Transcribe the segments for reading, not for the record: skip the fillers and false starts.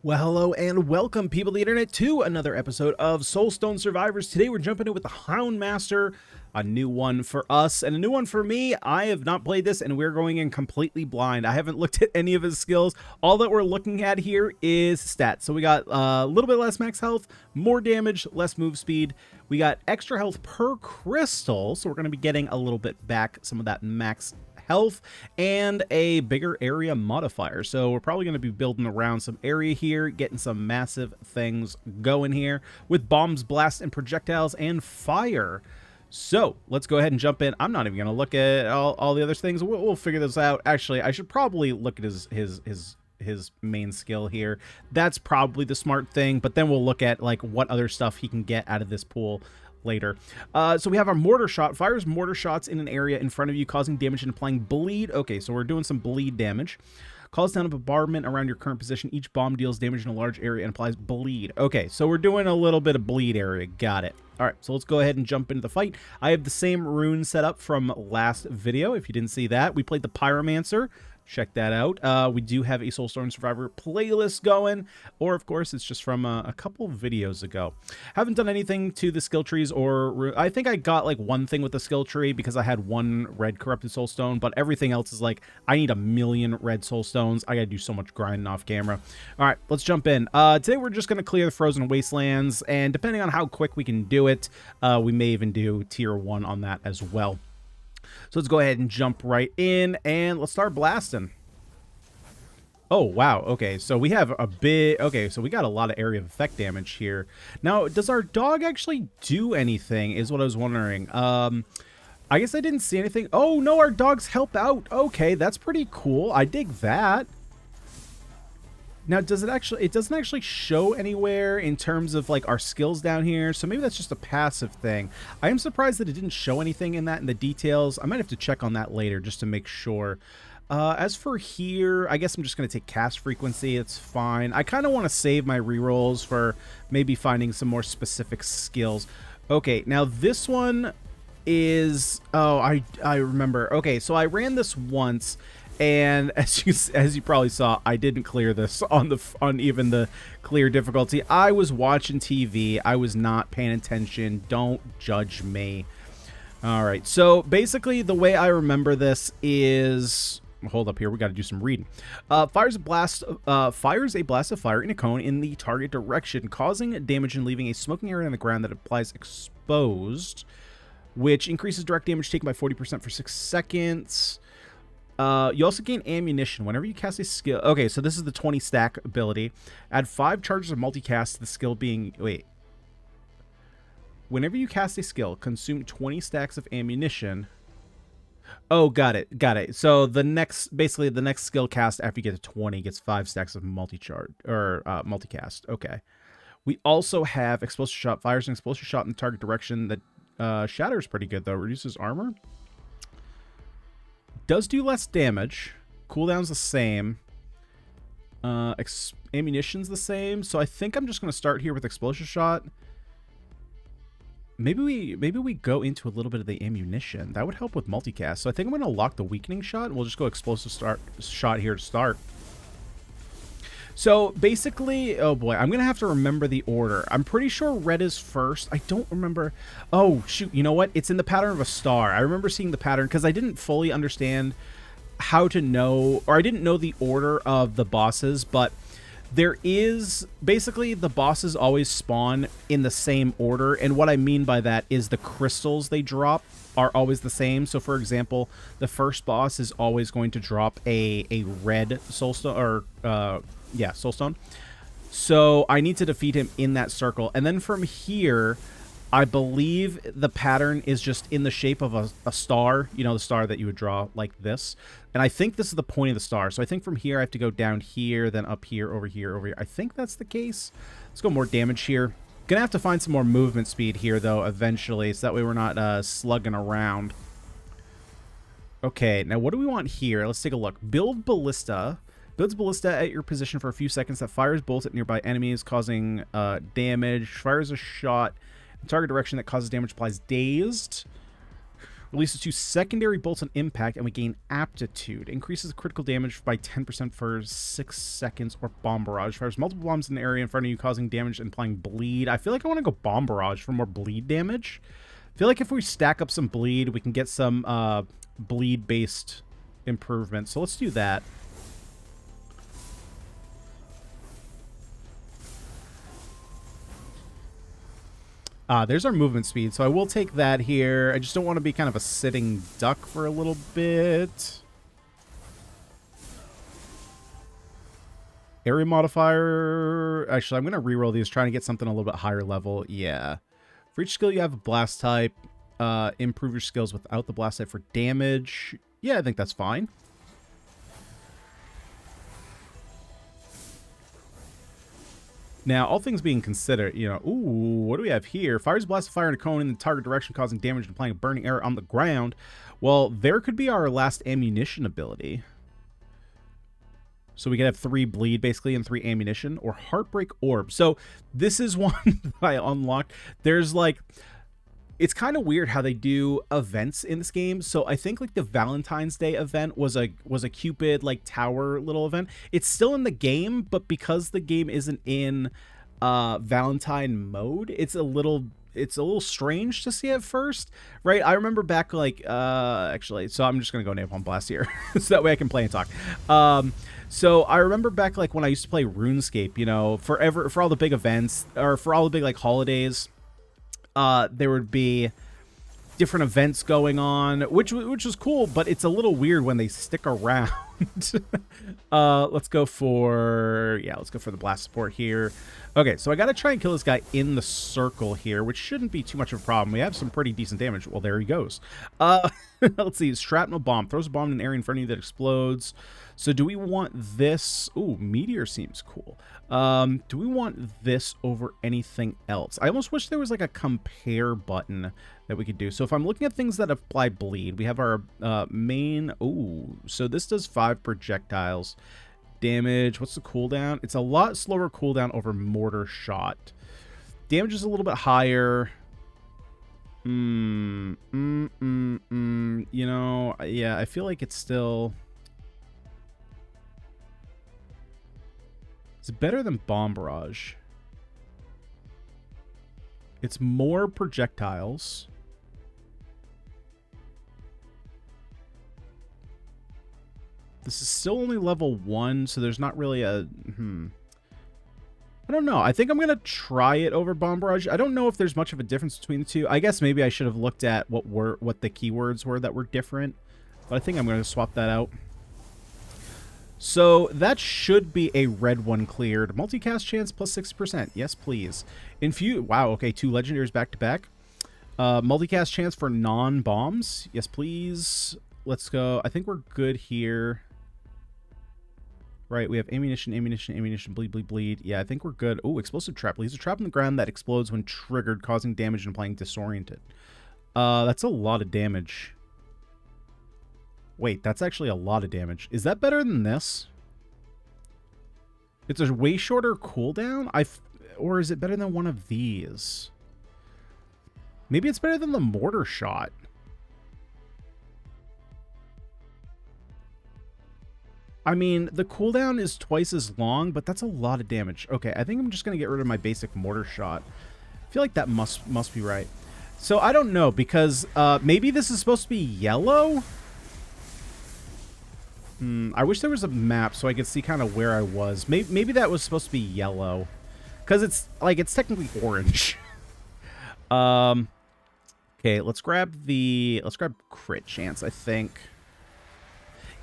Well, hello and welcome, people of the internet, to another episode of Soulstone Survivors. Today we're jumping in with the Houndmaster, a new one for us and a new one for me. I have not played this and we're going in completely blind. I haven't looked at any of his skills. All that we're looking at here is stats. So we got a little bit less max health, more damage, less move speed. We got extra health per crystal, so we're going to be getting a little bit back, some of that max health, and a bigger area modifier. So we're probably going to be building around some area here, getting some massive things going here with bombs, blasts, and projectiles and fire. So let's go ahead and jump in. I'm not even going to look at all the other things. We'll figure this out. Actually, I should probably look at his main skill here. That's probably the smart thing, but then we'll look at like what other stuff he can get out of this pool later. So we have our mortar shot. Fires mortar shots in an area in front of you, causing damage and applying bleed. Okay, so we're doing some bleed damage. Calls down a bombardment around your current position. Each bomb deals damage in a large area and applies bleed. Okay, so we're doing a little bit of bleed area. Got it. All right, so let's go ahead and jump into the fight. I have the same rune set up from last video. If you didn't see that, we played the Pyromancer. Check that out. We do have a Soulstone Survivor playlist going, or of course it's just from a couple videos ago. Haven't done anything to the skill trees, or I think I got like one thing with the skill tree because I had one red corrupted soulstone, but everything else is like I need a million red soulstones. I gotta do so much grinding off camera. All right, let's jump in. Today we're just gonna clear the frozen wastelands, and depending on how quick we can do it, we may even do tier 1 on that as well. So let's go ahead and jump right in and let's start blasting. Oh, wow. Okay, so we have a big... Okay, so we got a lot of area of effect damage here. Now, does our dog actually do anything is what I was wondering. I guess I didn't see anything. Oh, no, our dogs help out. Okay, that's pretty cool. I dig that. Now, does it actually... It doesn't actually show anywhere in terms of, like, our skills down here. So maybe that's just a passive thing. I am surprised that it didn't show anything in that in the details. I might have to check on that later just to make sure. As for here, I guess I'm just going to take cast frequency. It's fine. I kind of want to save my rerolls for maybe finding some more specific skills. Okay, now this one is... Oh, I remember. Okay, so I ran this once... And as you probably saw, I didn't clear this on even the clear difficulty. I was watching TV. I was not paying attention. Don't judge me. All right. So basically, the way I remember this is, hold up here. We got to do some reading. Fires a blast of fire in a cone in the target direction, causing damage and leaving a smoking area on the ground that applies exposed, which increases direct damage taken by 40% for 6 seconds. You also gain ammunition whenever you cast a skill. Okay, so this is the 20 stack ability. Add 5 charges of multicast to the skill being... Wait. Whenever you cast a skill, consume 20 stacks of ammunition. Oh, got it. Got it. So the next... Basically, the next skill cast after you get to 20 gets 5 stacks of multi-charge... Or, multicast. Okay. We also have explosive shot. Fires an explosive shot in the target direction that... shatters pretty good, though. Reduces armor. Does do less damage. Cooldown's the same. Ammunition's the same. So I think I'm just going to start here with explosive shot. Maybe we go into a little bit of the ammunition. That would help with multicast. So I think I'm going to lock the weakening shot. And we'll just go explosive shot here to start. So basically, oh boy, I'm going to have to remember the order. I'm pretty sure red is first. I don't remember. Oh, shoot. You know what? It's in the pattern of a star. I remember seeing the pattern because I didn't fully understand how to know, or I didn't know the order of the bosses, but there is basically the bosses always spawn in the same order. And what I mean by that is the crystals they drop are always the same. So for example, the first boss is always going to drop a red soulstone, or yeah, soulstone. So I need to defeat him in that circle. And then from here, I believe the pattern is just in the shape of a star. You know, the star that you would draw like this. And I think this is the point of the star. So I think from here, I have to go down here, then up here, over here, over here. I think that's the case. Let's go more damage here. Gonna have to find some more movement speed here, though, eventually. So that way we're not slugging around. Okay, now what do we want here? Let's take a look. Build ballista. Builds ballista at your position for a few seconds that fires bolts at nearby enemies, causing damage. Fires a shot in target direction that causes damage, applies dazed. Releases 2 secondary bolts on impact, and we gain aptitude. Increases critical damage by 10% for 6 seconds, or bomb barrage. Fires multiple bombs in the area in front of you, causing damage and applying bleed. I feel like I want to go bomb barrage for more bleed damage. I feel like if we stack up some bleed, we can get some bleed-based improvements. So let's do that. There's our movement speed, so I will take that here. I just don't want to be kind of a sitting duck for a little bit. Area modifier. Actually, I'm going to reroll these, trying to get something a little bit higher level. Yeah. For each skill, you have a blast type. Improve your skills without the blast type for damage. Yeah, I think that's fine. Now, all things being considered, you know, ooh, what do we have here? Fires a blast of fire in a cone in the target direction, causing damage and applying a burning arrow on the ground. Well, there could be our last ammunition ability. So we could have 3 bleed, basically, and 3 ammunition, or Heartbreak Orb. So this is one that I unlocked. There's, like... It's kind of weird how they do events in this game. So I think like the Valentine's Day event was a Cupid like tower little event. It's still in the game, but because the game isn't in Valentine mode, it's a little strange to see at first, right? I remember back like actually, so I'm just gonna go Napalm Blast here, so that way I can play and talk. So I remember back like when I used to play RuneScape, you know, for all the big events or for all the big like holidays. There would be different events going on, which was cool, but it's a little weird when they stick around. Let's go for the blast support here. Okay, so I got to try and kill this guy in the circle here, which shouldn't be too much of a problem. We have some pretty decent damage. Well, there he goes. Let's see. Shrapnel bomb. Throws a bomb in an area in front of you that explodes. So do we want this? Ooh, meteor seems cool. Do we want this over anything else? I almost wish there was like a compare button that we could do. So if I'm looking at things that apply bleed, we have our main. Ooh, so this does 5 projectiles. Damage. What's the cooldown? It's a lot slower cooldown over mortar shot. Damage is a little bit higher. You know, yeah, I feel like it's still... It's better than Bomb Barrage. It's more projectiles. This is still only level 1, so there's not really a... I don't know. I think I'm going to try it over Bomb Barrage. I don't know if there's much of a difference between the two. I guess maybe I should have looked at what the keywords were that were different. But I think I'm going to swap that out. So that should be a red one cleared. Multicast chance plus 60%. Yes, please. Infuse. Wow, okay, 2 legendaries back to back. Multicast chance for non-bombs. Yes, please. Let's go. I think we're good here. Right, we have ammunition, bleed, bleed, bleed. Yeah, I think we're good. Oh, explosive trap. Leaves a trap in the ground that explodes when triggered, causing damage and applying disoriented. That's a lot of damage. Wait, that's actually a lot of damage. Is that better than this? It's a way shorter cooldown? Or is it better than one of these? Maybe it's better than the mortar shot. I mean, the cooldown is twice as long, but that's a lot of damage. Okay, I think I'm just going to get rid of my basic mortar shot. I feel like that must be right. So I don't know, because maybe this is supposed to be yellow? I wish there was a map so I could see kind of where I was. Maybe that was supposed to be yellow. Because it's technically orange. Okay, let's grab crit chance, I think.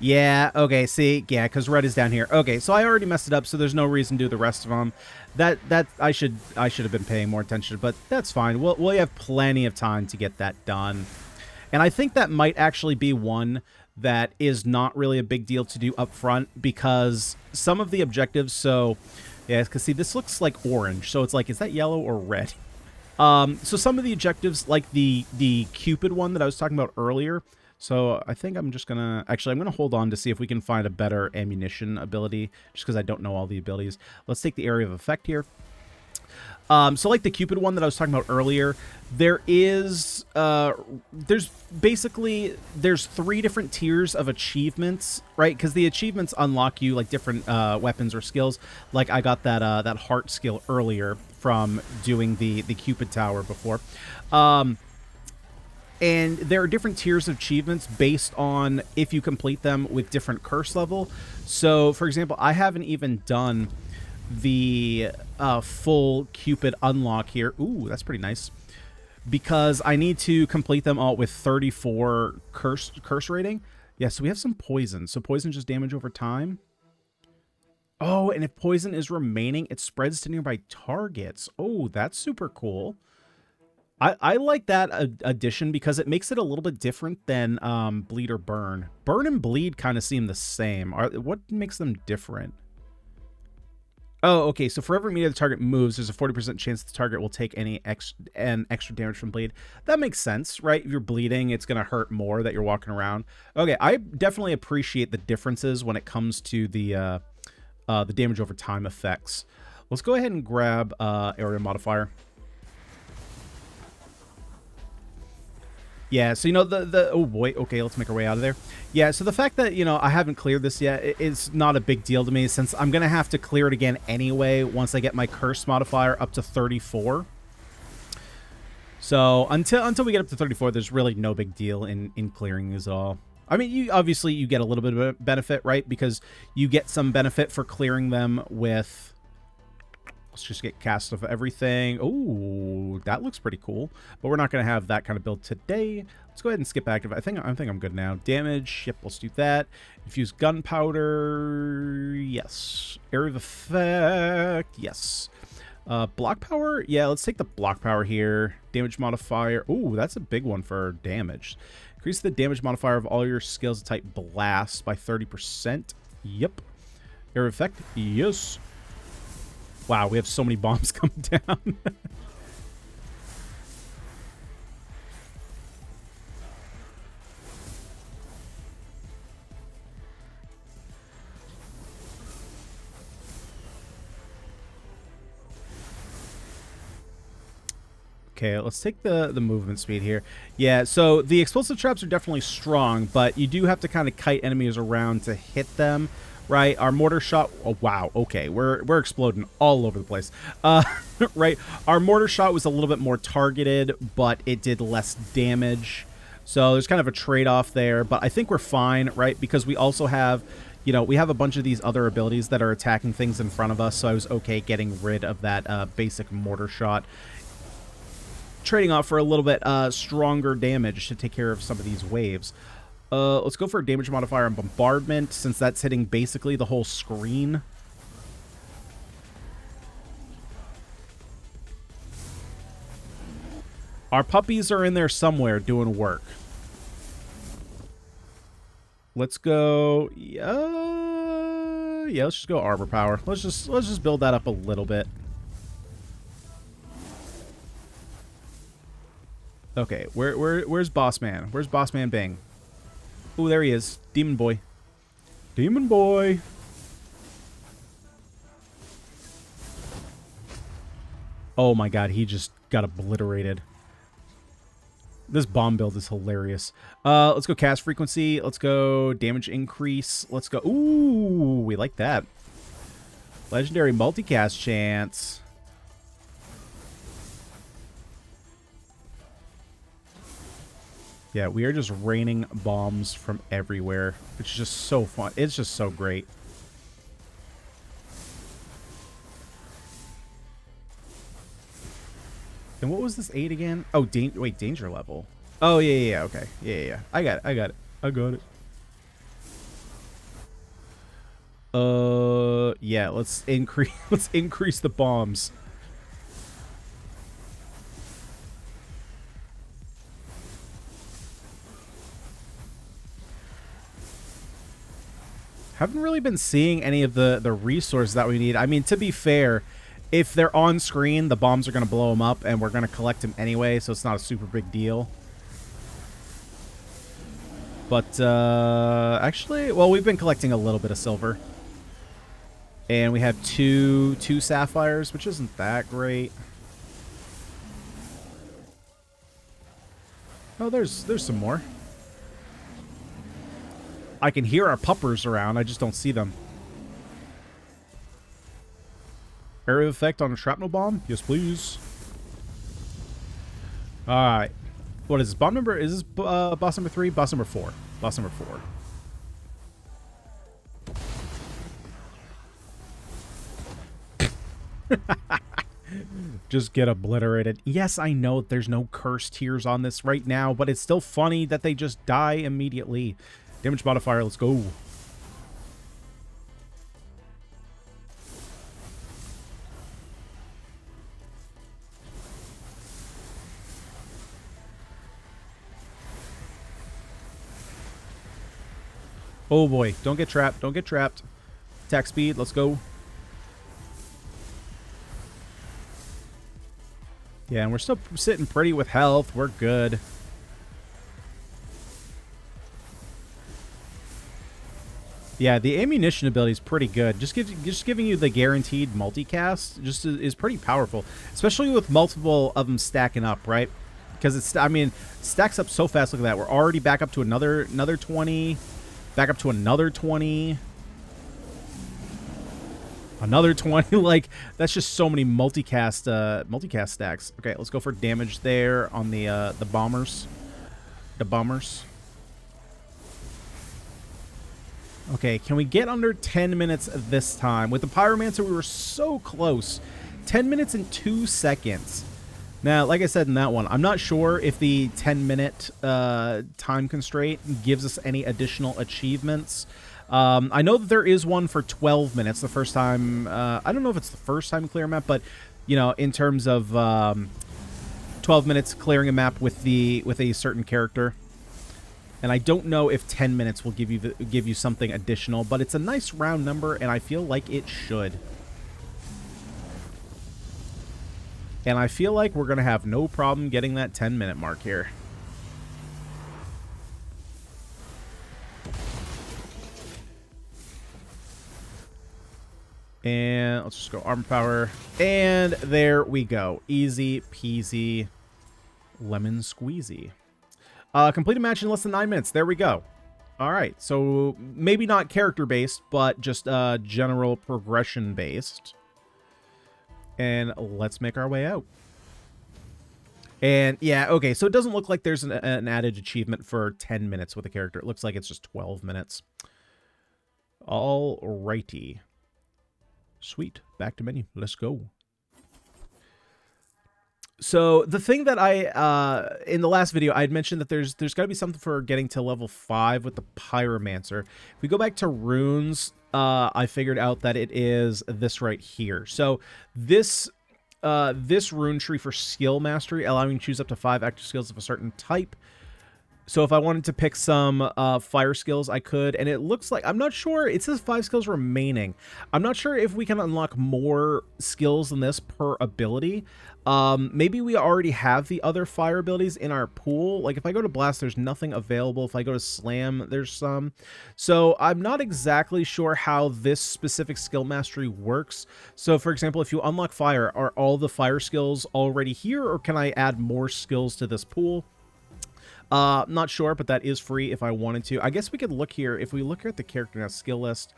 Yeah, okay, see, yeah, because red is down here. Okay, so I already messed it up, so there's no reason to do the rest of them. That I should have been paying more attention, but that's fine. We'll have plenty of time to get that done. And I think that might actually be one that is not really a big deal to do up front, because some of the objectives, so yeah, because see, this looks like orange, so it's like, is that yellow or red? So some of the objectives, like the Cupid one that I was talking about earlier. So I think I'm just gonna, actually, I'm gonna hold on to see if we can find a better ammunition ability, just because I don't know all the abilities. Let's take the area of effect here. So like the Cupid one that I was talking about earlier, there's basically 3 different tiers of achievements, right? Because the achievements unlock you like different weapons or skills. Like I got that heart skill earlier from doing the Cupid Tower before. And there are different tiers of achievements based on if you complete them with different curse level. So, for example, I haven't even done the full Cupid unlock here. Ooh, that's pretty nice. Because I need to complete them all with 34 curse rating. Yeah, so we have some poison. So poison just damage over time. Oh, and if poison is remaining, it spreads to nearby targets. Oh, that's super cool. I like that addition because it makes it a little bit different than bleed or burn. Burn and bleed kind of seem the same. What makes them different? Oh, okay. So for every meter the target moves, there's a 40% chance the target will take an extra damage from bleed. That makes sense, right? If you're bleeding, it's going to hurt more that you're walking around. Okay, I definitely appreciate the differences when it comes to the damage over time effects. Let's go ahead and grab area modifier. Yeah, so, you know, oh, boy, okay, let's make our way out of there. Yeah, so the fact that, you know, I haven't cleared this yet is not a big deal to me, since I'm going to have to clear it again anyway once I get my curse modifier up to 34. So, until we get up to 34, there's really no big deal in clearing these all. I mean, obviously, you get a little bit of a benefit, right? Because you get some benefit for clearing them with... Let's just get cast of everything. Oh, that looks pretty cool. But we're not going to have that kind of build today. Let's go ahead and skip active. I think I'm good now. Damage. Yep, let's do that. Infuse gunpowder. Yes. Area of effect. Yes. Block power. Yeah, let's take the block power here. Damage modifier. Oh, that's a big one for damage. Increase the damage modifier of all your skills type blast by 30%. Yep. Area of effect. Yes. Wow, we have so many bombs coming down. Okay, let's take the movement speed here. Yeah, so the explosive traps are definitely strong, but you do have to kind of kite enemies around to hit them. Right, our mortar shot. Oh wow, okay, we're exploding all over the place. Right, our mortar shot was a little bit more targeted, but it did less damage. So there's kind of a trade-off there, but I think we're fine, right? Because we also have, you know, we have a bunch of these other abilities that are attacking things in front of us. So I was okay getting rid of that basic mortar shot, trading off for a little bit stronger damage to take care of some of these waves. Let's go for a damage modifier on bombardment, since that's hitting basically the whole screen. Our puppies are in there somewhere doing work. Let's go. Yeah, let's just go arbor power. Let's just build that up a little bit. Okay, where's Boss Man? Where's Boss Man Bing? Oh, there he is. Demon Boy. Demon Boy. Oh my god, he just got obliterated. This bomb build is hilarious. Let's go cast frequency. Let's go damage increase. Let's go... Ooh, we like that. Legendary multicast chance. Yeah, we are just raining bombs from everywhere. It's just so fun. It's just so great. And what was this 8 again? Oh, wait, danger level. Oh, yeah, okay. Yeah. I got it. Yeah, let's increase the bombs. Haven't really been seeing any of the resources that we need. I mean, to be fair, if they're on screen, the bombs are going to blow them up, and we're going to collect them anyway, so it's not a super big deal. But, actually, well, we've been collecting a little bit of silver. And we have two sapphires, which isn't that great. Oh, there's some more. I can hear our puppers around. I just don't see them. Area of effect on a shrapnel bomb? Yes, please. All right. What is this? Bomb number? Is this boss number 3? Boss number 4. Boss number 4. Just get obliterated. Yes, I know there's no curse tiers on this right now, but it's still funny that they just die immediately. Damage modifier, let's go. Oh boy, don't get trapped, don't get trapped. Attack speed, let's go. Yeah, and we're still sitting pretty with health. We're good. Yeah, the ammunition ability is pretty good. Just giving you the guaranteed multicast just is pretty powerful, especially with multiple of them stacking up, right? Because it's, I mean, stacks up so fast. Look at that. We're already back up to another 20, back up to another 20. Another 20, like, that's just so many multicast stacks. Okay, let's go for damage there on the bombers. The bombers. Okay, can we get under 10 minutes this time? With the Pyromancer, we were so close. 10 minutes and 2 seconds. Now, like I said in that one, I'm not sure if the 10-minute time constraint gives us any additional achievements. I know that there is one for 12 minutes the first time. I don't know if it's the first time clear a map, but, you know, in terms of 12 minutes clearing a map with a certain character. And I don't know if 10 minutes will give you something additional, but it's a nice round number, and I feel like it should. And I feel like we're going to have no problem getting that 10-minute mark here. And let's just go armor power. And there we go. Easy peasy lemon squeezy. Complete a match in less than 9 minutes. There we go. All right. So maybe not character-based, but just general progression-based. And let's make our way out. And yeah, okay. So it doesn't look like there's an added achievement for 10 minutes with a character. It looks like it's just 12 minutes. All righty. Sweet. Back to menu. Let's go. So the thing that in the last video, I had mentioned that there's got to be something for getting to level 5 with the Pyromancer. If we go back to runes, I figured out that it is this right here. So this rune tree for skill mastery, allowing you to choose up to 5 active skills of a certain type. So if I wanted to pick some fire skills, I could. And it looks like, I'm not sure, it says 5 skills remaining. I'm not sure if we can unlock more skills than this per ability. Maybe we already have the other fire abilities in our pool. Like if I go to blast, there's nothing available. If I go to slam, there's some. So I'm not exactly sure how this specific skill mastery works. So for example, if you unlock fire, are all the fire skills already here, or can I add more skills to this pool? Not sure, but that is free if I wanted to. I guess we could look here. If we look at the character now skill list,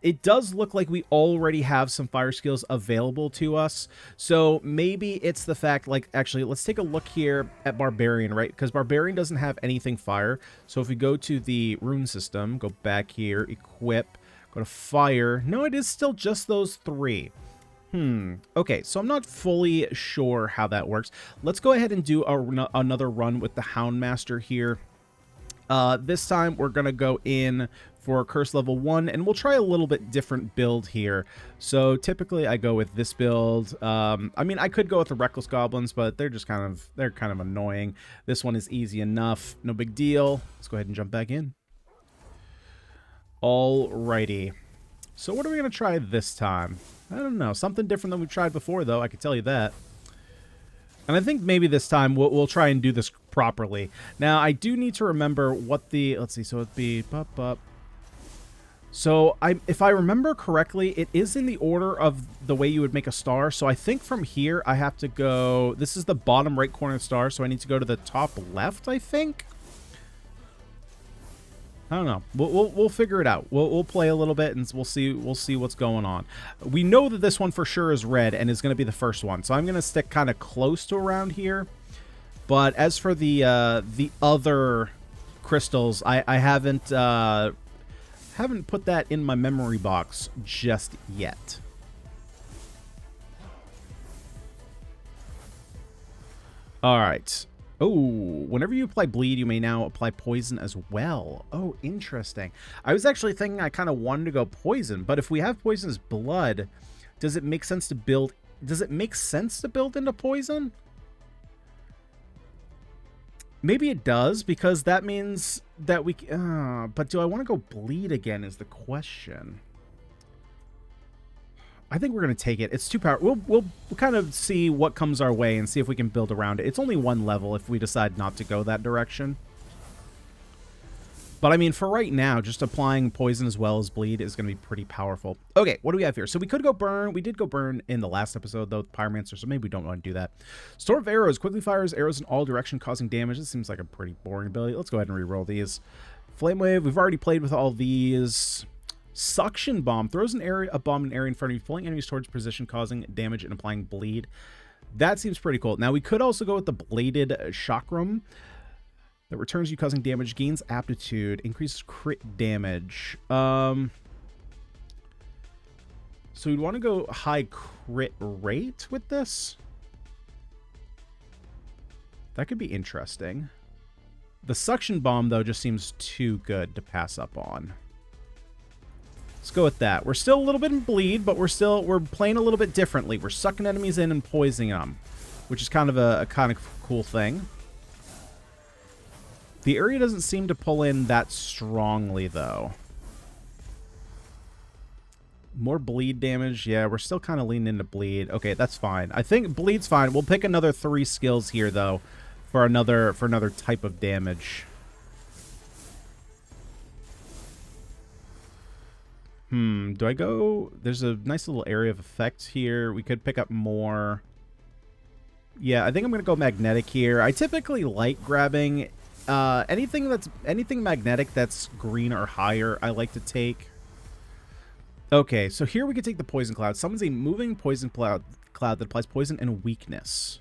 it does look like we already have some fire skills available to us. So maybe it's the fact, like, actually, let's take a look here at Barbarian, right? Because Barbarian doesn't have anything fire. So if we go to the rune system, go back here, equip, go to fire. No, it is still just those 3. Okay, so I'm not fully sure how that works. Let's go ahead and do another run with the Houndmaster here. This time we're going to go in for curse level 1, and we'll try a little bit different build here. So typically I go with this build. I mean, I could go with the Reckless Goblins, but they're just kind of annoying. This one is easy enough. No big deal. Let's go ahead and jump back in. Alrighty. So what are we going to try this time? I don't know. Something different than we've tried before, though. I can tell you that. And I think maybe this time we'll try and do this properly. Now, I do need to remember what the... Let's see. So it'd be... So if I remember correctly, it is in the order of the way you would make a star. So I think from here I have to go. This is the bottom right corner star, so I need to go to the top left, I think. I don't know. We'll figure it out. We'll play a little bit and we'll see what's going on. We know that this one for sure is red and is going to be the first one, so I'm going to stick kind of close to around here. But as for the other crystals, I haven't put that in my memory box just yet. All right. Oh, whenever you apply bleed, you may now apply poison as well. Oh, interesting. I was actually thinking I kind of wanted to go poison, but if we have poison as blood, does it make sense to build? Does it make sense to build into poison? Maybe it does, because that means that we... but do I want to go bleed again is the question. I think we're going to take it. It's too powerful. We'll kind of see what comes our way and see if we can build around it. It's only one level if we decide not to go that direction. But I mean, for right now, just applying poison as well as bleed is going to be pretty powerful. Okay, what do we have here? So we could go burn. We did go burn in the last episode, though, with Pyromancer, so maybe we don't want to do that. Storm of Arrows quickly fires arrows in all directions, causing damage. This seems like a pretty boring ability. Let's go ahead and reroll these. Flame Wave, we've already played with all these. Suction Bomb throws a bomb in an area in front of you, pulling enemies towards position, causing damage and applying bleed. That seems pretty cool. Now, we could also go with the Bladed Chakram. That returns you, causing damage, gains aptitude, increases crit damage. So we'd want to go high crit rate with this. That could be interesting. The Suction Bomb, though, just seems too good to pass up on. Let's go with that. We're still a little bit in bleed, but we're playing a little bit differently. We're sucking enemies in and poisoning them, which is kind of a kind of cool thing. The area doesn't seem to pull in that strongly, though. More bleed damage. Yeah, we're still kind of leaning into bleed. Okay, that's fine. I think bleed's fine. We'll pick another 3 skills here, though, for another type of damage. Do I go... There's a nice little area of effect here. We could pick up more. Yeah, I think I'm going to go magnetic here. I typically like grabbing... anything magnetic that's green or higher, I like to take. Okay, so here we could take the Poison Cloud. Summons a moving poison cloud that applies poison and weakness.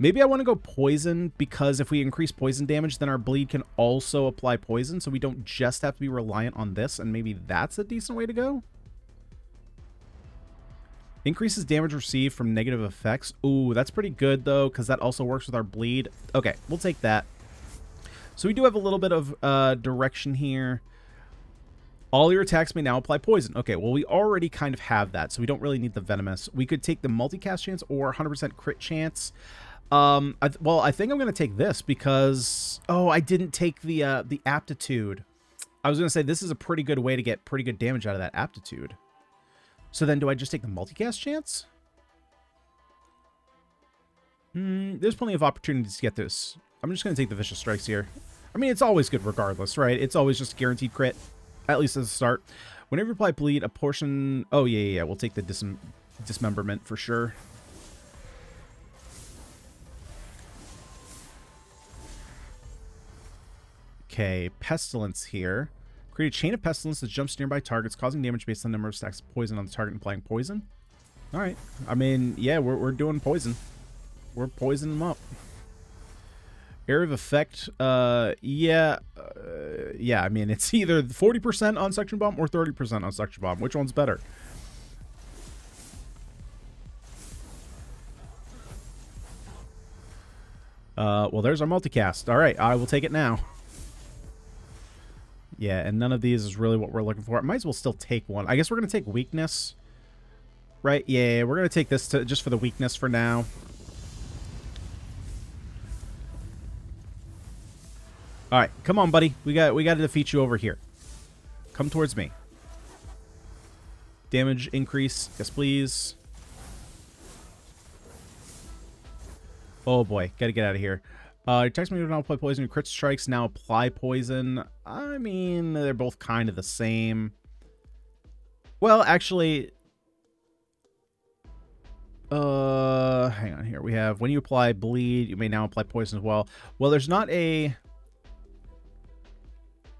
Maybe I want to go poison, because if we increase poison damage, then our bleed can also apply poison, so we don't just have to be reliant on this, and maybe that's a decent way to go. Increases damage received from negative effects. Ooh, that's pretty good, though, because that also works with our bleed. Okay, we'll take that. So we do have a little bit of direction here. All your attacks may now apply poison. Okay, well, we already kind of have that, so we don't really need the Venomous. We could take the multicast chance or 100% crit chance. Well, I think I'm going to take this because... Oh, I didn't take the aptitude. I was going to say this is a pretty good way to get pretty good damage out of that aptitude. So then do I just take the multicast chance? There's plenty of opportunities to get this. I'm just going to take the Vicious Strikes here. I mean, it's always good regardless, right? It's always just guaranteed crit, at least as a start. Whenever you apply bleed, a portion... Oh, yeah. We'll take the dismemberment for sure. Okay, Pestilence here. Create a chain of Pestilence that jumps to nearby targets, causing damage based on the number of stacks of poison on the target and applying poison. All right. I mean, yeah, we're doing poison. We're poisoning them up. Area of effect, yeah, I mean, it's either 40% on Suction Bomb or 30% on Suction Bomb. Which one's better? Well, there's our multicast. All right, I will take it now. Yeah, and none of these is really what we're looking for. I might as well still take one. I guess we're going to take weakness. Right? Yeah, we're going to take this just for the weakness for now. All right, come on, buddy. We got to defeat you over here. Come towards me. Damage increase. Yes, please. Oh, boy. Got to get out of here. Text me to now apply poison. Crit strikes now apply poison. I mean, they're both kind of the same. Well, actually, hang on here. We have when you apply bleed, you may now apply poison as well. Well, there's not a...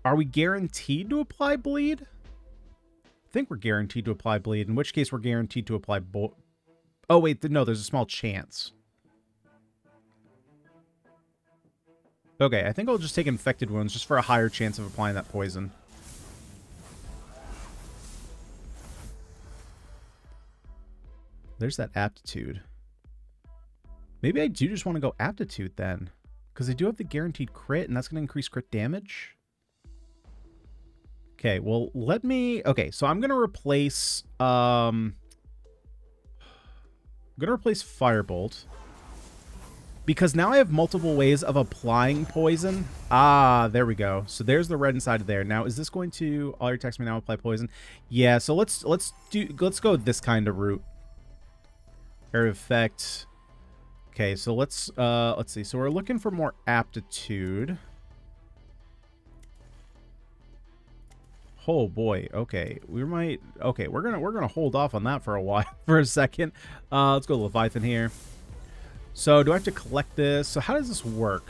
Are we guaranteed to apply bleed? I think we're guaranteed to apply bleed, in which case we're guaranteed to apply oh, wait, no, there's a small chance. Okay, I think I'll just take infected wounds just for a higher chance of applying that poison. There's that aptitude. Maybe I do just want to go aptitude then. Because I do have the guaranteed crit, and that's going to increase crit damage. Okay, well, let me... Okay, so I'm going to replace... I'm going to replace Firebolt. Because now I have multiple ways of applying poison. Ah, there we go. So there's the red inside of there. Now, is this going to... All your attacks may now apply poison. Yeah, so let's go this kind of route. Area effect. Okay, so let's see. So we're looking for more aptitude. Oh boy. Okay, we might. Okay, we're gonna hold off on that for a while, for a second. Let's go Leviathan here. So do I have to collect this? So how does this work?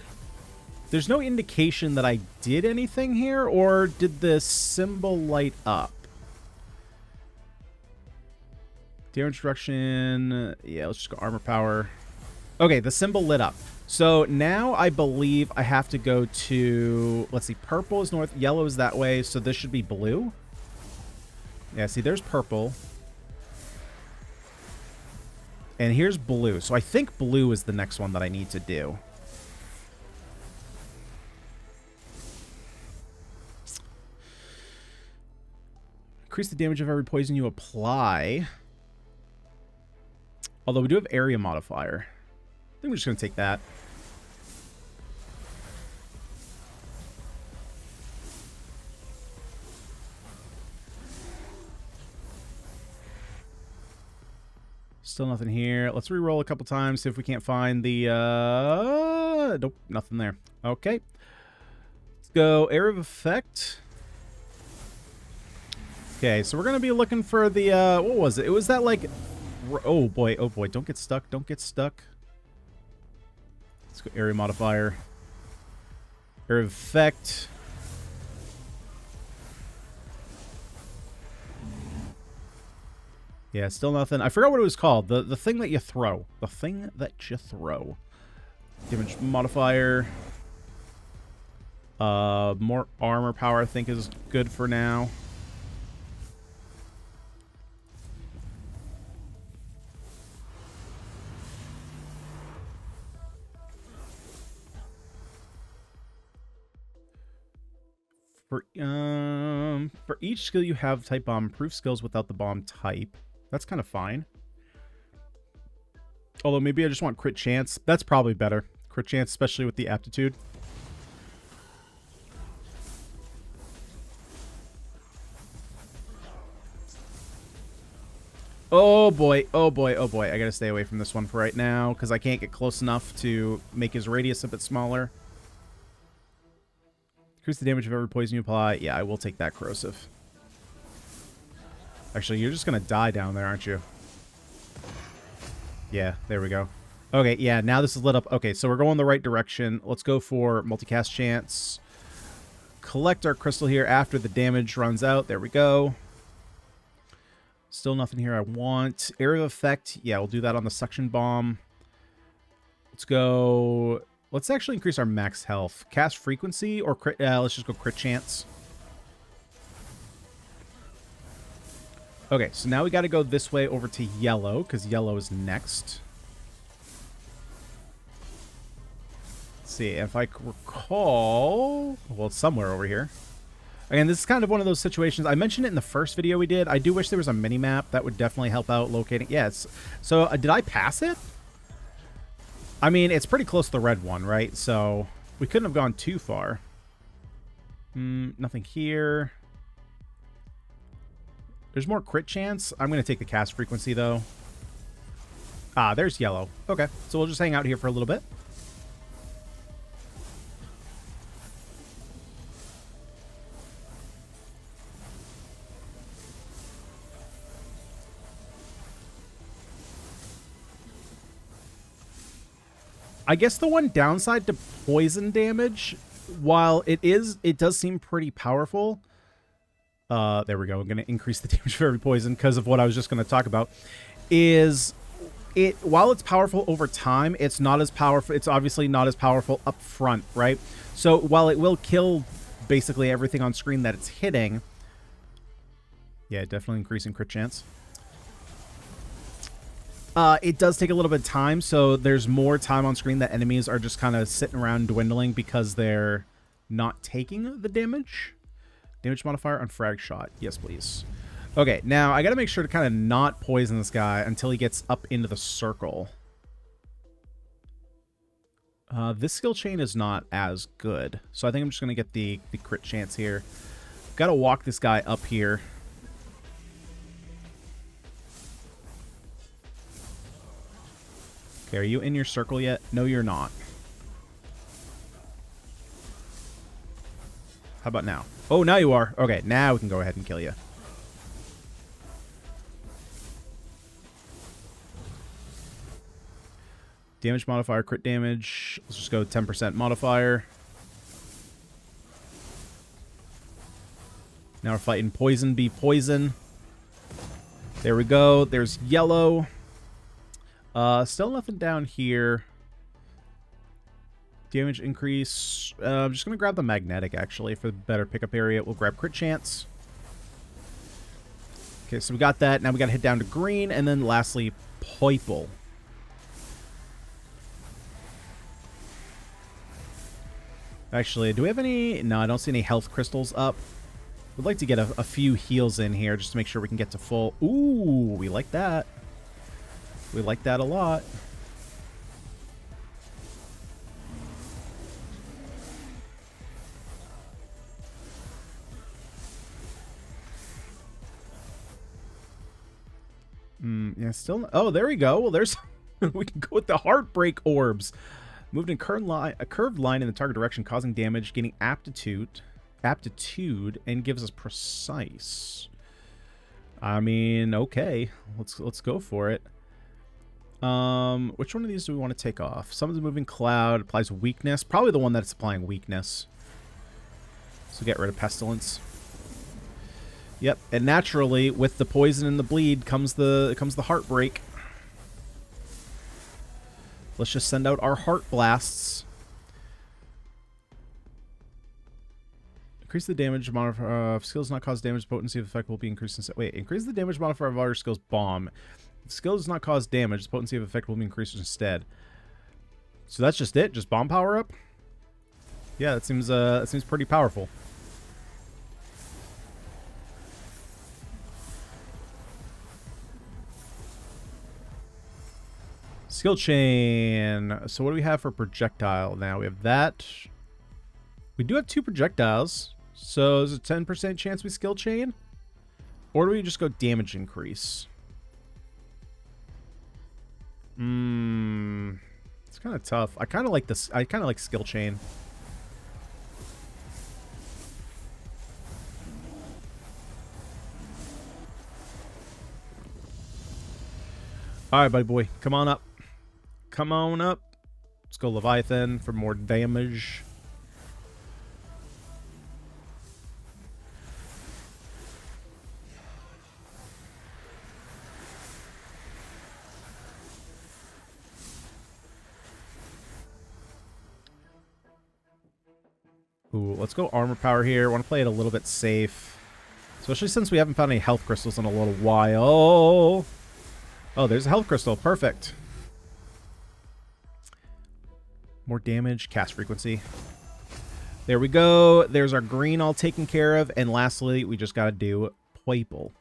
There's no indication that I did anything here, or did the symbol light up? Damage reduction. Yeah, let's just go armor power. Okay, the symbol lit up. So now I believe I have to go to... Let's see, purple is north, yellow is that way, so this should be blue. Yeah, see, there's purple. And here's blue. So I think blue is the next one that I need to do. Increase the damage of every poison you apply. Although we do have area modifier. I think we're just going to take that. Still nothing here. Let's re-roll a couple times, see if we can't find the... Nope, nothing there. Okay. Let's go area of effect. Okay, so we're going to be looking for the... what was it? It was that, like... Oh, boy. Oh, boy. Don't get stuck. Don't get stuck. Let's go area modifier. Area of effect. Yeah, still nothing. I forgot what it was called. The thing that you throw. The thing that you throw. Damage modifier. More armor power I think is good for now. For each skill you have type bomb, improve skills without the bomb type. That's kind of fine. Although maybe I just want crit chance. That's probably better. Crit chance, especially with the aptitude. Oh boy, oh boy, oh boy. I gotta stay away from this one for right now, because I can't get close enough to make his radius a bit smaller. Increase the damage of every poison you apply. Yeah, I will take that corrosive. Actually, you're just going to die down there, aren't you? Yeah, there we go. Okay, yeah, now this is lit up. Okay, so we're going the right direction. Let's go for multicast chance. Collect our crystal here after the damage runs out. There we go. Still nothing here I want. Area of effect. Yeah, we'll do that on the suction bomb. Let's go... Let's actually increase our max health. Cast frequency or crit... let's just go crit chance. Okay, so now we got to go this way over to yellow, because yellow is next. Let's see, if I recall... Well, it's somewhere over here. Again, this is kind of one of those situations. I mentioned it in the first video we did. I do wish there was a mini-map that would definitely help out locating... Yes. So, did I pass it? I mean, it's pretty close to the red one, right? So, we couldn't have gone too far. Nothing here. There's more crit chance. I'm going to take the cast frequency, though. Ah, there's yellow. Okay, so we'll just hang out here for a little bit. I guess the one downside to poison damage, while it does seem pretty powerful. There we go. I'm going to increase the damage for every poison because of what I was just going to talk about. Is it, while it's powerful over time, it's not as powerful. It's obviously not as powerful up front, right? So while it will kill basically everything on screen that it's hitting, yeah, definitely increasing crit chance. It does take a little bit of time, so there's more time on screen that enemies are just kind of sitting around dwindling because they're not taking the damage. Damage modifier on frag shot. Yes, please. Okay, now I got to make sure to kind of not poison this guy until he gets up into the circle. This skill chain is not as good, so I think I'm just going to get the crit chance here. Got to walk this guy up here. Okay, are you in your circle yet? No, you're not. How about now? Oh, now you are. Okay, now we can go ahead and kill you. Damage modifier, crit damage. Let's just go 10% modifier. Now we're fighting poison be poison. There we go. There's yellow. Still nothing down here. Damage increase. I'm just going to grab the magnetic, actually, for the better pickup area. We'll grab crit chance. Okay, so we got that. Now we got to hit down to green. And then lastly, purple. Actually, do we have any? No, I don't see any health crystals up. We'd like to get a few heals in here just to make sure we can get to full. Ooh, we like that. We like that a lot. Yeah, still. Oh, there we go. Well, there's. We can go with the heartbreak orbs. Moved in a curved line in the target direction, causing damage, gaining aptitude, and gives us precise. I mean, okay, let's go for it. Which one of these do we want to take off? Summons a moving cloud, applies weakness. Probably the one that's applying weakness. So get rid of pestilence. Yep, and naturally, with the poison and the bleed comes the heartbreak. Let's just send out our heart blasts. Increase the damage modifier of skills not cause damage. Potency of effect will be increased. Wait, increase the damage modifier of all your skills. Bomb. If skill does not cause damage, the potency of effect will be increased instead. So that's just it. Just bomb power up. Yeah, that seems pretty powerful. Skill chain. So what do we have for projectile now? We have that. We do have 2 projectiles. So there's a 10% chance we skill chain? Or do we just go damage increase? It's kind of tough. I kind of like this. I kind of like skill chain. All right, buddy boy. Come on up. Come on up. Let's go Leviathan for more damage. Ooh, let's go armor power here. I want to play it a little bit safe. Especially since we haven't found any health crystals in a little while. Oh, there's a health crystal. Perfect. More damage. Cast frequency. There we go. There's our green all taken care of. And lastly, we just got to do purple.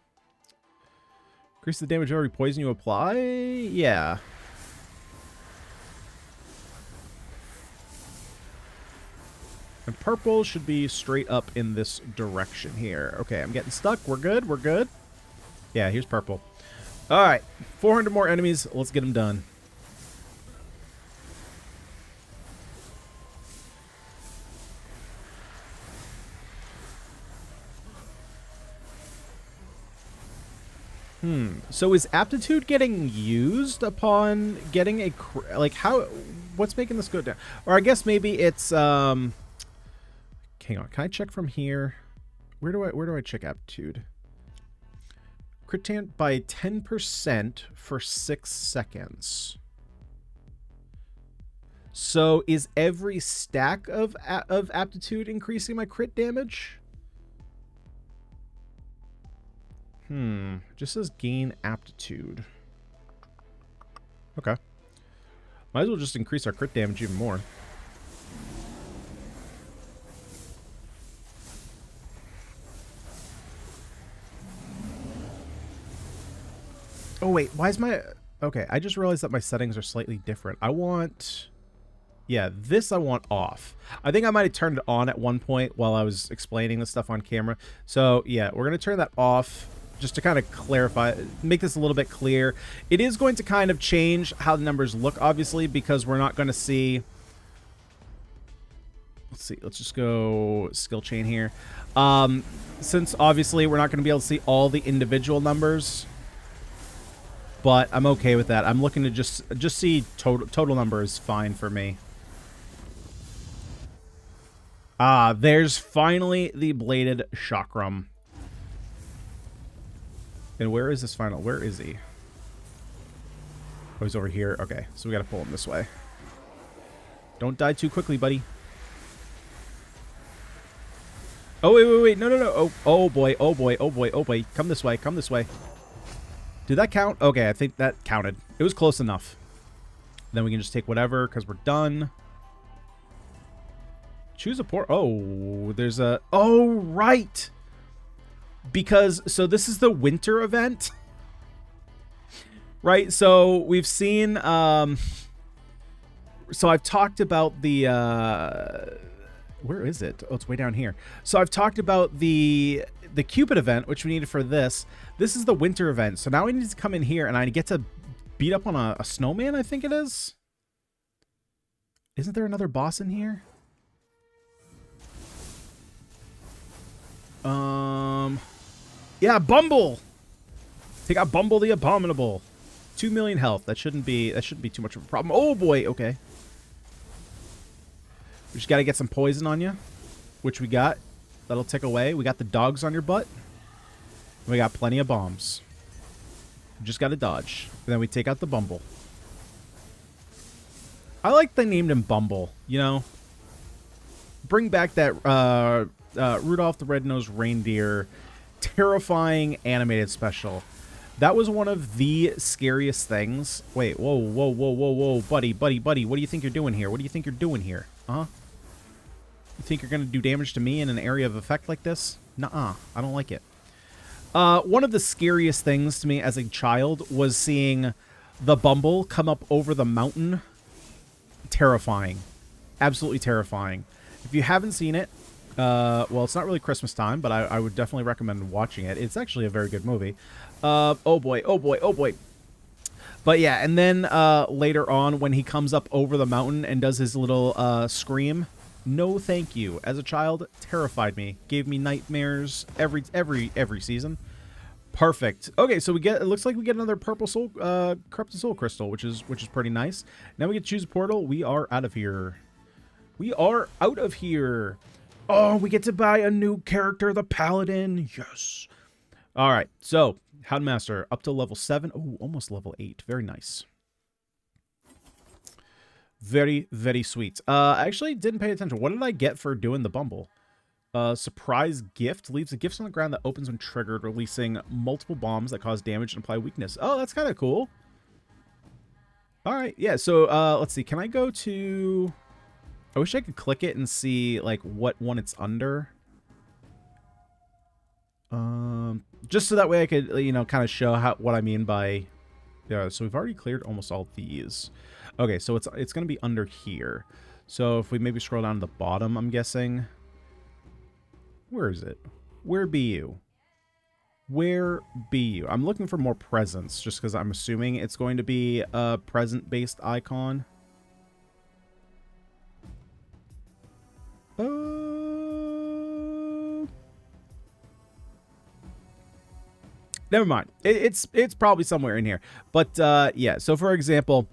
Increase the damage of every poison you apply? Yeah. And purple should be straight up in this direction here. Okay, I'm getting stuck. We're good. We're good. Yeah, here's purple. All right. 400 more enemies. Let's get them done. So is aptitude getting used upon getting a... Like, how... what's making this go down? Or I guess maybe it's hang on. Can I check from here? Where do I check aptitude? Crit chance by 10% for 6 seconds. So is every stack of aptitude increasing my crit damage? Just says gain aptitude. Okay. Might as well just increase our crit damage even more. Oh, wait. Why is my... Okay, I just realized that my settings are slightly different. I want... Yeah, this I want off. I think I might have turned it on at one point while I was explaining this stuff on camera. So, yeah, we're going to turn that off just to kind of clarify, make this a little bit clear. It is going to kind of change how the numbers look, obviously, because we're not going to see... Let's see. Let's just go skill chain here. Since, obviously, we're not going to be able to see all the individual numbers... But I'm okay with that. I'm looking to just see total number is fine for me. Ah, there's finally the bladed chakram. And where is this final? Where is he? Oh, he's over here. Okay, so we gotta pull him this way. Don't die too quickly, buddy. Oh, wait. No. Oh, boy. Come this way. Did that count? Okay, I think that counted. It was close enough. Then we can just take whatever, because we're done. Choose a port. Oh, there's a... Oh, right! Because, so this is the winter event. Right, so we've seen... So I've talked about the... Where is it? Oh, it's way down here. So I've talked about the Cupid event, which we needed for this. This is the winter event. So now we need to come in here, and I get to beat up on a snowman, I think it is. Isn't there another boss in here? Yeah, Bumble! Take out Bumble the Abominable. 2 million health. That shouldn't be too much of a problem. Oh, boy. Okay. We just got to get some poison on you, which we got. That'll tick away. We got the dogs on your butt. And we got plenty of bombs. We just got to dodge. And then we take out the Bumble. I like they named him Bumble, you know? Bring back that Rudolph the Red-Nosed Reindeer terrifying animated special. That was one of the scariest things. Wait, whoa. Buddy. What do you think you're doing here? Huh? You think you're going to do damage to me in an area of effect like this? Nuh-uh. I don't like it. One of the scariest things to me as a child was seeing the Bumble come up over the mountain. Terrifying. Absolutely terrifying. If you haven't seen it, well, it's not really Christmas time, but I would definitely recommend watching it. It's actually a very good movie. Oh boy. But yeah, and then later on when he comes up over the mountain and does his little scream, no thank you. As a child, terrified me. Gave me nightmares every season. Perfect. Okay, so we get, it looks like we get another purple soul corrupted soul crystal, which is pretty nice. Now we get to choose a portal. We are out of here. Oh, we get to buy a new character, the Paladin. Yes. All right, so Houndmaster up to level 7. Oh, almost level 8. Very nice. Very, very sweet. I actually didn't pay attention. What did I get for doing the Bumble? Surprise gift. Leaves a gift on the ground that opens when triggered, releasing multiple bombs that cause damage and apply weakness. Oh, that's kind of cool. All right, yeah, so let's see. Can I go to... I wish I could click it and see, like, what one it's under. Just so that way I could, you know, kind of show what I mean by... Yeah, so we've already cleared almost all these. Okay, so it's going to be under here. So if we maybe scroll down to the bottom, I'm guessing. Where is it? Where be you? Where be you? I'm looking for more presents, just because I'm assuming it's going to be a present-based icon. Never mind. It's probably somewhere in here. But yeah, so for example,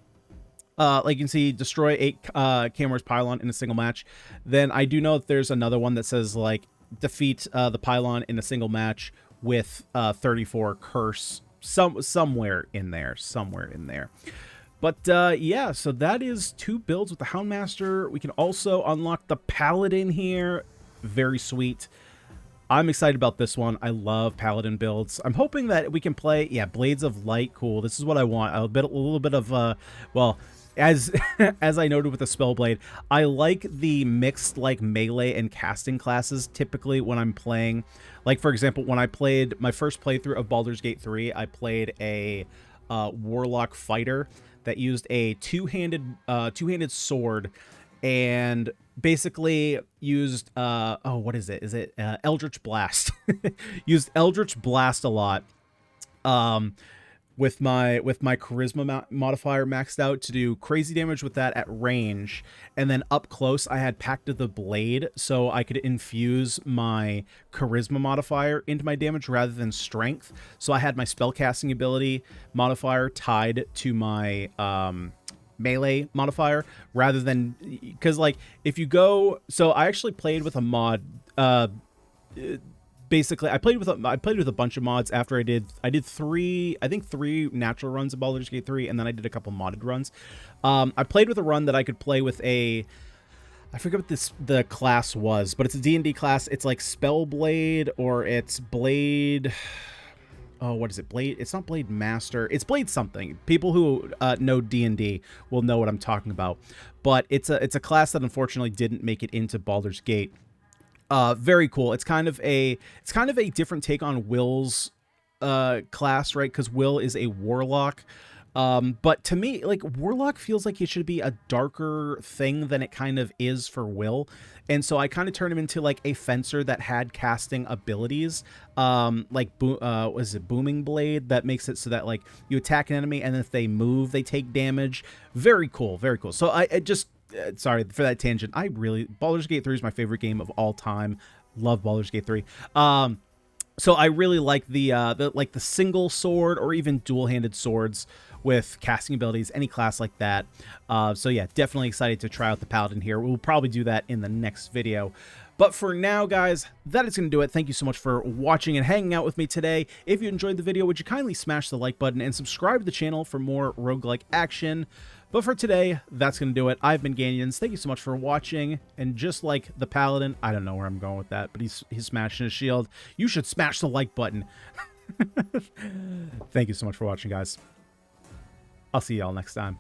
Like you can see, destroy 8 Camor's pylon in a single match. Then I do know that there's another one that says like defeat the pylon in a single match with 34 curse. Somewhere in there. But yeah, so that is 2 builds with the Houndmaster. We can also unlock the Paladin here. Very sweet. I'm excited about this one. I love Paladin builds. I'm hoping that we can play, yeah, Blades of Light. Cool. This is what I want. A little bit of, well, as as I noted with the Spellblade, I like the mixed like melee and casting classes typically when I'm playing. Like, for example, when I played my first playthrough of Baldur's Gate 3, I played a Warlock fighter that used a two-handed sword and basically used oh, what is it Eldritch Blast. Used Eldritch Blast a lot with my charisma modifier maxed out to do crazy damage with that at range, and then up close I had Pact of the Blade so I could infuse my charisma modifier into my damage rather than strength. So I had my spellcasting ability modifier tied to my melee modifier rather than, because like if you go, so I actually played with a mod, basically I played with a bunch of mods after I did three natural runs of Baldur's Gate 3, and then I did a couple modded runs. I played with a run that I could play with I forget what the class was, but it's a D&D class. It's like Spellblade, or it's Blade. Oh, what is it? Blade? It's not Blade Master. It's Blade something. People who know D&D will know what I'm talking about. But it's a class that unfortunately didn't make it into Baldur's Gate. Very cool. It's kind of a different take on Will's class, right? Because Will is a warlock. But to me, like, warlock feels like it should be a darker thing than it kind of is for Will. And so I kind of turned him into like a fencer that had casting abilities, like was it Booming Blade, that makes it so that like you attack an enemy and if they move, they take damage. Very cool, very cool. So I just sorry for that tangent. Baldur's Gate 3 is my favorite game of all time. Love Baldur's Gate 3. So I really like the single sword or even dual-handed swords with casting abilities, any class like that. So yeah, definitely excited to try out the Paladin here. We'll probably do that in the next video. But for now, guys, that is going to do it. Thank you so much for watching and hanging out with me today. If you enjoyed the video, would you kindly smash the like button and subscribe to the channel for more roguelike action? But for today, that's going to do it. I've been Ganyonz. Thank you so much for watching. And just like the Paladin, I don't know where I'm going with that, but he's smashing his shield. You should smash the like button. Thank you so much for watching, guys. I'll see y'all next time.